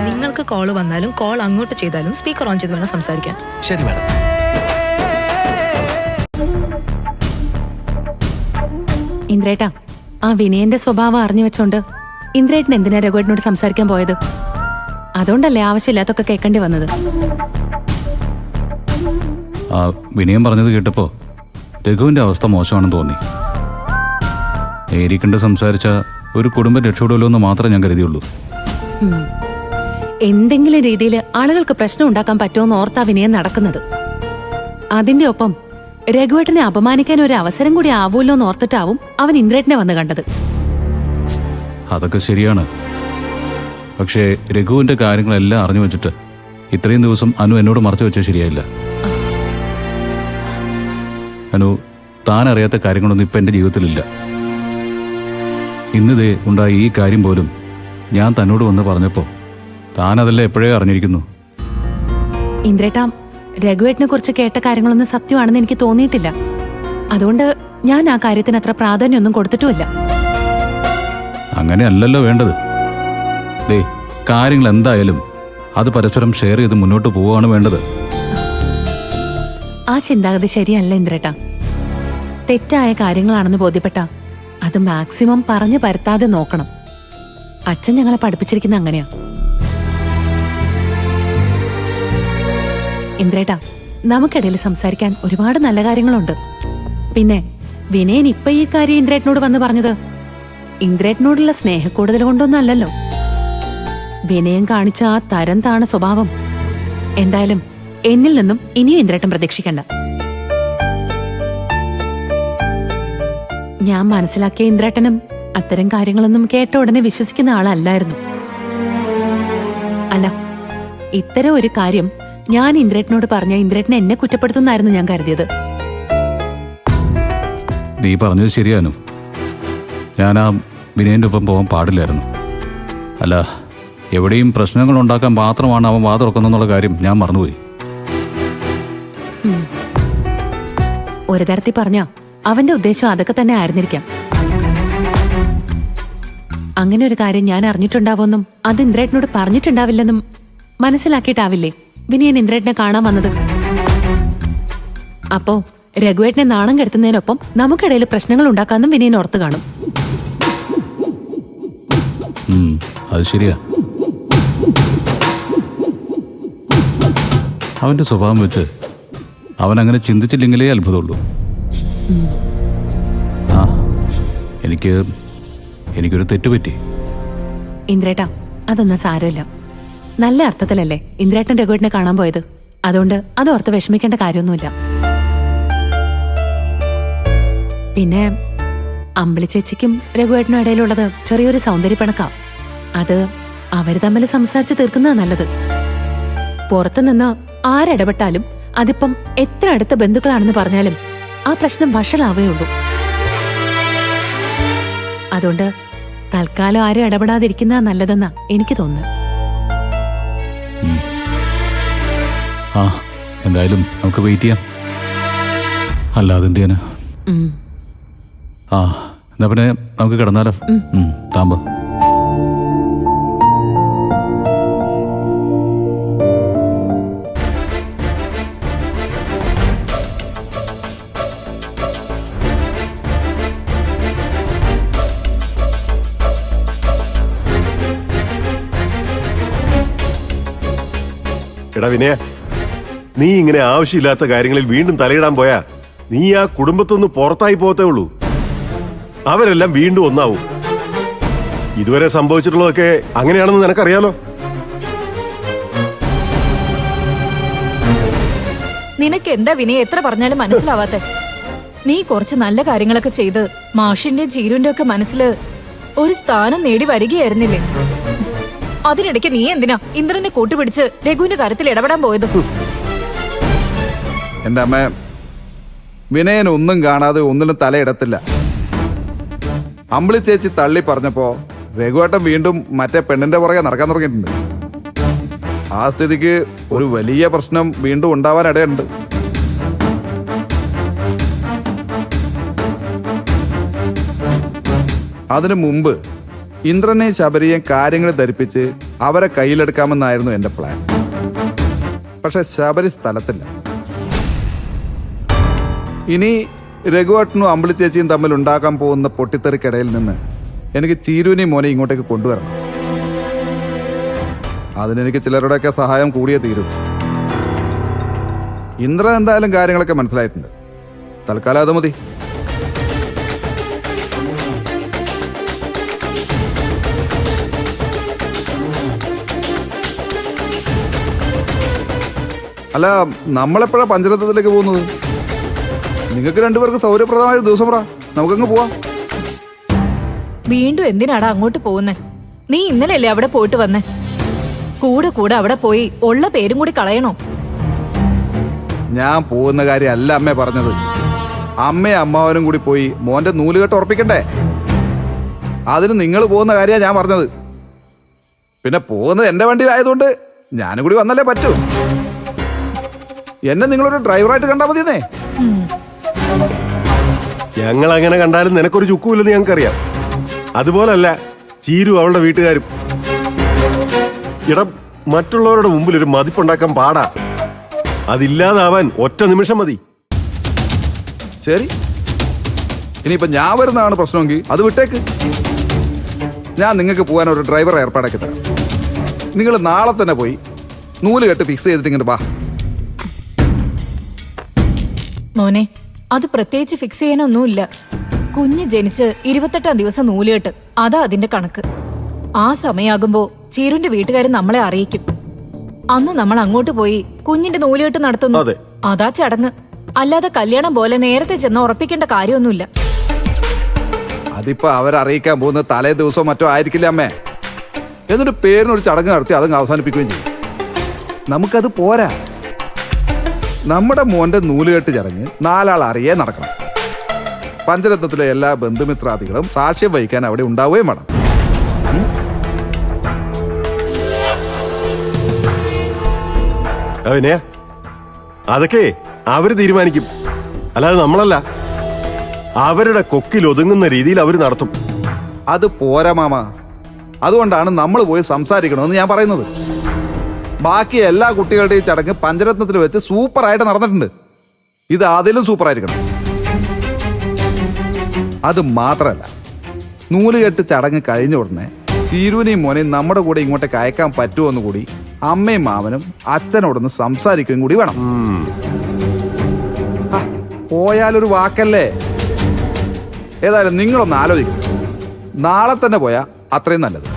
നിങ്ങൾക്ക് കോള് വന്നാലും കോൾ അങ്ങോട്ട് ചെയ്താലും സ്പീക്കർ ഓൺ ചെയ്ത് വേണം സംസാരിക്കാൻ. ശരി മാഡം. ഇന്ദ്രേട്ടാ, ആ വിനയന്റെ സ്വഭാവം അറിഞ്ഞു വെച്ചോണ്ട് ഇന്ദ്രേട്ടൻ എന്തിനാ രഘുവേട്ടനോട് സംസാരിക്കാൻ പോയത്? അതുകൊണ്ടല്ലേ ആവശ്യമില്ലാത്തൊക്കെ കേൾക്കേണ്ടി വന്നത്. ആ വിനയം പറഞ്ഞത് കേട്ടപ്പോൾ രഘുവിൻ്റെ അവസ്ഥ മോശമാണെന്ന് തോന്നി. നേരിക്കണ്ട് സംസാരിച്ച ഒരു കുടുംബം രക്ഷപ്പെടുമല്ലോ എന്ന് മാത്രമേ ഞാൻ കരുതിയുള്ളൂ. എന്തെങ്കിലും രീതിയിൽ ആളുകൾക്ക് പ്രശ്നം ഉണ്ടാക്കാൻ പറ്റുമെന്ന് ഓർത്താ വിനയം നടക്കുന്നത്. അതിന്റെ ഒപ്പം രഘുവേട്ടനെ അപമാനിക്കാൻ ഒരു അവസരം കൂടി ആവൂല്ലോ എന്ന് ഓർത്തിട്ടാവും അവൻ ഇന്ദ്രേട്ടനെ വന്ന് കണ്ടത്. അതൊക്കെ ശരിയാണ്. പക്ഷേ രഘുവിൻ്റെ കാര്യങ്ങളെല്ലാം അറിഞ്ഞു വെച്ചിട്ട് ഇത്രയും ദിവസം അനു എന്നോട് മറച്ചു വെച്ചാൽ ശരിയായില്ല. അനു, താൻ അറിയാത്ത കാര്യങ്ങളൊന്നും ഇപ്പം എൻ്റെ ജീവിതത്തിലില്ല. ഇന്നിതേ ഉണ്ടായ ഈ കാര്യം പോലും ഞാൻ തന്നോട് വന്ന് പറഞ്ഞപ്പോൾ താൻ അതെല്ലാം എപ്പോഴേ അറിഞ്ഞിരിക്കുന്നു. ഇന്ദ്രേട്ടാ, രഘുവേട്ടനെ കുറിച്ച് കേട്ട കാര്യങ്ങളൊന്നും സത്യമാണെന്ന് എനിക്ക് തോന്നിയിട്ടില്ല. അതുകൊണ്ട് ഞാൻ ആ കാര്യത്തിന് അത്ര പ്രാധാന്യമൊന്നും കൊടുത്തിട്ടുമില്ല. അങ്ങനെയല്ലല്ലോ വേണ്ടത്. ദേ, കാര്യങ്ങൾ എന്തായാലും അത് പരസ്പരം ഷെയർ ചെയ്ത് മുന്നോട്ട് പോവുകയാണ് വേണ്ടത്. ആ ചിന്താഗതി ശരിയല്ല ഇന്ദ്രേട്ടാ. തെറ്റായ കാര്യങ്ങളാണെന്ന് ബോധ്യപ്പെട്ട അത് മാക്സിമം പറഞ്ഞു പരത്താതെ നോക്കണം. അച്ഛൻ ഞങ്ങളെ പഠിപ്പിച്ചിരിക്കുന്ന അങ്ങനെയാ. ഇന്ദ്രേട്ടാ, നമുക്കിടയിൽ സംസാരിക്കാൻ ഒരുപാട് നല്ല കാര്യങ്ങളുണ്ട്. പിന്നെ വിനയൻ ഇപ്പൊ ഈ കാര്യം ഇന്ദ്രേട്ടനോട് വന്ന് പറഞ്ഞത് ഇന്ദ്രേട്ടനോടുള്ള സ്നേഹക്കൂടുതൽ കൊണ്ടൊന്നും അല്ലല്ലോ. വിനയൻ കാണിച്ച ആ തരം താണ സ്വഭാവം എന്തായാലും എന്നിൽ നിന്നും ഇനിയും ഇന്ദ്രേട്ടൻ പ്രതീക്ഷിക്കണ്ട. ഞാൻ മനസ്സിലാക്കിയ ഇന്ദ്രേട്ടനും അത്തരം കാര്യങ്ങളൊന്നും കേട്ട ഉടനെ വിശ്വസിക്കുന്ന ആളല്ലായിരുന്നു. അല്ല, ഇത്തരം ഒരു കാര്യം ഞാൻ ഇന്ദ്രേട്ടനോട് പറഞ്ഞ ഇന്ദ്രേട്ടനെ എന്നെ കുറ്റപ്പെടുത്തുന്നായിരുന്നു ഞാൻ കരുതിയത്. നീ പറഞ്ഞത് ശരിയാനു. ഞാൻ ആ വിനയൻ്റെ ഒപ്പം പോകാൻ പാടില്ലായിരുന്നു. അല്ല, എവിടെയും പ്രശ്നങ്ങൾ ഉണ്ടാക്കാൻ മാത്രമാണ് അവൻ വാ തുറക്കുന്നെന്നുള്ള കാര്യം ഞാൻ മറന്നുപോയി. ഒരു തരത്തിൽ പറഞ്ഞ അവന്റെ ഉദ്ദേശം അതൊക്കെ തന്നെ ആയിരുന്നിരിക്കാം. അങ്ങനെ ഒരു കാര്യം ഞാൻ അറിഞ്ഞിട്ടുണ്ടാവുമെന്നും അത് ഇന്ദ്രേട്ടനോട് പറഞ്ഞിട്ടുണ്ടാവില്ലെന്നും മനസ്സിലാക്കിയിട്ടാവില്ലേ വിനയൻ ഇന്ദ്രേട്ടനെ കാണാൻ വന്നത്. അപ്പോ രഘുവേട്ടനെ നാണം കെടുത്തുന്നതിനൊപ്പം നമുക്കിടയിൽ പ്രശ്നങ്ങൾ ഉണ്ടാക്കാന്നും വിനയൻ ഓർത്തു കാണും. അത് ശരിയാ. അവന്റെ സ്വഭാവം വെച്ച് അവൻ അങ്ങനെ ചിന്തിച്ചില്ലെങ്കിലേ അത്ഭുതമുള്ളൂ. ആ, എനിക്കൊരു തെറ്റുപറ്റി. ഇന്ദ്രേട്ടാ, അതൊന്നും സാരമില്ല. നല്ല അർത്ഥത്തിലല്ലേ ഇന്ദ്രേട്ടൻ രഘുവേട്ടനെ കാണാൻ പോയത്. അതുകൊണ്ട് അത് ഓർത്ത് വിഷമിക്കേണ്ട കാര്യമൊന്നുമില്ല. പിന്നെ അമ്പിളി ചേച്ചിക്കും രഘുവേട്ടനും ഇടയിലുള്ളത് ചെറിയൊരു സൗന്ദര്യപ്പിണക്കാ. അത് അവര് തമ്മിൽ സംസാരിച്ച് തീർക്കുന്നതാ നല്ലത്. പുറത്തുനിന്ന് ആരിടപെട്ടാലും അതിപ്പം എത്ര അടുത്ത ബന്ധുക്കളാണെന്ന് പറഞ്ഞാലും ആ പ്രശ്നം വഷളാവേ ഉള്ളൂ. അതുകൊണ്ട് തൽക്കാലം ആരും ഇടപെടാതിരിക്കുന്നതാ നല്ലതെന്നാ എനിക്ക് തോന്നുന്നത്. ആ, എന്തായാലും നമുക്ക് വെയിറ്റ് ചെയ്യാം. അല്ലാതെ എന്ത് ചെയ്യാനാ? ആ, എന്നാ പിന്നെ നമുക്ക് കിടന്നാലോ? താമ്പോ. എടാ വിനയ, നീ ഇങ്ങനെ ആവശ്യമില്ലാത്ത കാര്യങ്ങളിൽ വീണ്ടും തലയിടാൻ പോയാ നീ ആ കുടുംബത്തൊന്ന് പുറത്തായി പോകത്തേ ഉള്ളൂ. അവരെല്ലാം വീണ്ടും ഒന്നാവും. ഇതുവരെ സംഭവിച്ചിട്ടുള്ളതൊക്കെ അങ്ങനെയാണെന്ന് നിനക്കറിയാലോ. നിനക്ക് എന്താ വിനയ എത്ര പറഞ്ഞാലും മനസ്സിലാവാത്തെ? നീ കുറച്ച് നല്ല കാര്യങ്ങളൊക്കെ ചെയ്ത് മാഷിന്റെയും ചീരുവിന്റെ ഒക്കെ മനസ്സില് ഒരു സ്ഥാനം നേടി വരികയായിരുന്നില്ലേ? അതിനിടയ്ക്ക് നീ എന്തിനാ ഇന്ദ്രനെ കൂട്ടുപിടിച്ച് രഘുവിന്റെ കാര്യത്തിൽ ഇടപെടാൻ പോയത്? എന്റെ അമ്മ, വിനയൻ ഒന്നും കാണാതെ ഒന്നിനും തലയിടത്തില്ല. അമ്പിളി ചേച്ചി തള്ളി പറഞ്ഞപ്പോ രഘുവേട്ടൻ വീണ്ടും മറ്റേ പെണ്ണിന്റെ പുറകെ നടക്കാൻ തുടങ്ങിയിട്ടുണ്ട്. ആ സ്ഥിതിക്ക് ഒരു വലിയ പ്രശ്നം വീണ്ടും ഉണ്ടാവാൻ ഇടയുണ്ട്. അതിനു മുമ്പ് ഇന്ദ്രനെയും ശബരിയെയും കാര്യങ്ങൾ ധരിപ്പിച്ച് അവരെ കയ്യിലെടുക്കാമെന്നായിരുന്നു എന്റെ പ്ലാൻ. പക്ഷെ ശബരി സ്ഥലത്തില്ല. ഇനി രഘുവേട്ടനും അമ്പിളി ചേച്ചിയും തമ്മിൽ ഉണ്ടാക്കാൻ പോകുന്ന പൊട്ടിത്തെറിക്കിടയിൽ നിന്ന് എനിക്ക് ചീരുവിനെയും മോനെ ഇങ്ങോട്ടേക്ക് കൊണ്ടുവരണം. അതിനെനിക്ക് ചിലരുടെയൊക്കെ സഹായം കൂടിയേ തീരും. ഇന്ദ്രൻ എന്തായാലും കാര്യങ്ങളൊക്കെ മനസ്സിലായിട്ടുണ്ട്. തൽക്കാലം അത് മതി. അല്ല, നമ്മളെപ്പോഴാ പഞ്ചരത്നത്തിലേക്ക് പോകുന്നത്? നിങ്ങൾക്ക് രണ്ടുപേർക്ക് സൗകര്യപ്രദമായ ഒരു ദിവസം പറ, നമുക്കങ്ങ് പോവാം. വീണ്ടും എന്തിനാടാ അങ്ങോട്ട് പോകുന്നേ? നീ ഇന്നലെയല്ലേ അവിടെ പോയിട്ട് വന്നേ? കൂടെ കൂടെ അവിടെ പോയി ഉള്ള പേരും കൂടി കളയണോ? ഞാൻ പോകുന്ന കാര്യമല്ല അമ്മേ പറഞ്ഞത്. അമ്മയും അമ്മാവനും കൂടി പോയി മോന്റെ നൂലുകെട്ട് ഉറപ്പിക്കണ്ടേ? അതിന് നിങ്ങൾ പോകുന്ന കാര്യമാണ് ഞാൻ പറഞ്ഞത്. പിന്നെ പോകുന്നത് എന്റെ വണ്ടിയിലായതുകൊണ്ട് ഞാനും കൂടി വന്നല്ലേ പറ്റൂ. എന്നെ നിങ്ങളൊരു ഡ്രൈവറായിട്ട് കണ്ടാൽ മതിയെന്നേ. ഞങ്ങൾ അങ്ങനെ കണ്ടാലും നിനക്കൊരു ചുക്കുമില്ലെന്ന് ഞങ്ങൾക്കറിയാം. അതുപോലല്ല ചീരു അവളുടെ വീട്ടുകാരും. ഇടം മറ്റുള്ളവരുടെ മുമ്പിൽ ഒരു മതിപ്പുണ്ടാക്കാൻ പാടാ. അതില്ലാതാവാൻ ഒറ്റ നിമിഷം മതി. ശരി, ഇനിയിപ്പോ ഞാൻ വരുന്നതാണ് പ്രശ്നമെങ്കിൽ അത് വിട്ടേക്ക്. ഞാൻ നിങ്ങൾക്ക് പോകാൻ ഒരു ഡ്രൈവറെ ഏർപ്പാടാക്കി തരാം. നിങ്ങൾ നാളെ തന്നെ പോയി നൂലുകെട്ട് ഫിക്സ് ചെയ്തിട്ട് ഇങ്ങോട്ട് വാ. മോനെ, അത് പ്രത്യേകിച്ച് ഫിക്സ് ചെയ്യാനൊന്നുമില്ല. കുഞ്ഞ് ജനിച്ച് 28-ാം ദിവസം നൂലുകെട്ട്, അതാ അതിന്റെ കണക്ക്. ആ സമയാകുമ്പോ ചീരുന്റെ വീട്ടുകാർ നമ്മളെ അറിയിക്കും. അന്ന് നമ്മൾ അങ്ങോട്ട് പോയി കുഞ്ഞിന്റെ നൂലുകെട്ട് നടത്തുന്നു. അതാ ചടങ്ങ്. അല്ലാതെ കല്യാണം പോലെ നേരത്തെ ചെന്ന് ഉറപ്പിക്കേണ്ട കാര്യമൊന്നുമില്ല. അതിപ്പോ അവരറിയിക്കാൻ പോകുന്നത് തലേ ദിവസവും മറ്റോ ആയിരിക്കില്ല അമ്മേ. എന്നിട്ട് പേരിനൊരു ചടങ്ങ് നടത്തി അതങ്ങ് അവസാനിപ്പിക്കുകയും ചെയ്യും. നമുക്കത് പോരാ. നമ്മുടെ മോന്റെ നൂലുകെട്ട് ചടങ്ങ് 4 ആൾ അറിയേ നടക്കണം. പഞ്ചരത്നത്തിലെ എല്ലാ ബന്ധുമിത്രാദികളും സാക്ഷ്യം വഹിക്കാൻ അവിടെ ഉണ്ടാവുകയും വേണം. അവനെയാ അതൊക്കെ അവര് തീരുമാനിക്കും, അല്ലാതെ നമ്മളല്ല. അവരുടെ കൊക്കിൽ ഒതുങ്ങുന്ന രീതിയിൽ അവർ നടത്തും. അത് പോരാ മാമ. അതുകൊണ്ടാണ് നമ്മൾ പോയി സംസാരിക്കണമെന്ന് ഞാൻ പറയുന്നത്. ബാക്കി എല്ലാ കുട്ടികളുടെയും ചടങ്ങ് പഞ്ചരത്നത്തിൽ വെച്ച് സൂപ്പറായിട്ട് നടന്നിട്ടുണ്ട്. ഇത് അതിലും സൂപ്പറായിരിക്കണം. അത് മാത്രമല്ല, നൂലുകെട്ട് ചടങ്ങ് കഴിഞ്ഞ ഉടനെ ചീരുവിനെയും മോനെയും നമ്മുടെ കൂടെ ഇങ്ങോട്ടേക്ക് അയക്കാൻ പറ്റുമോ എന്ന് കൂടി അമ്മയും മാമനും അച്ഛനോടൊന്ന് സംസാരിക്കുകയും കൂടി വേണം. പോയാലൊരു വാക്കല്ലേ. ഏതായാലും നിങ്ങളൊന്ന് ആലോചിക്കും. നാളെ തന്നെ പോയാൽ അത്രയും നല്ലത്.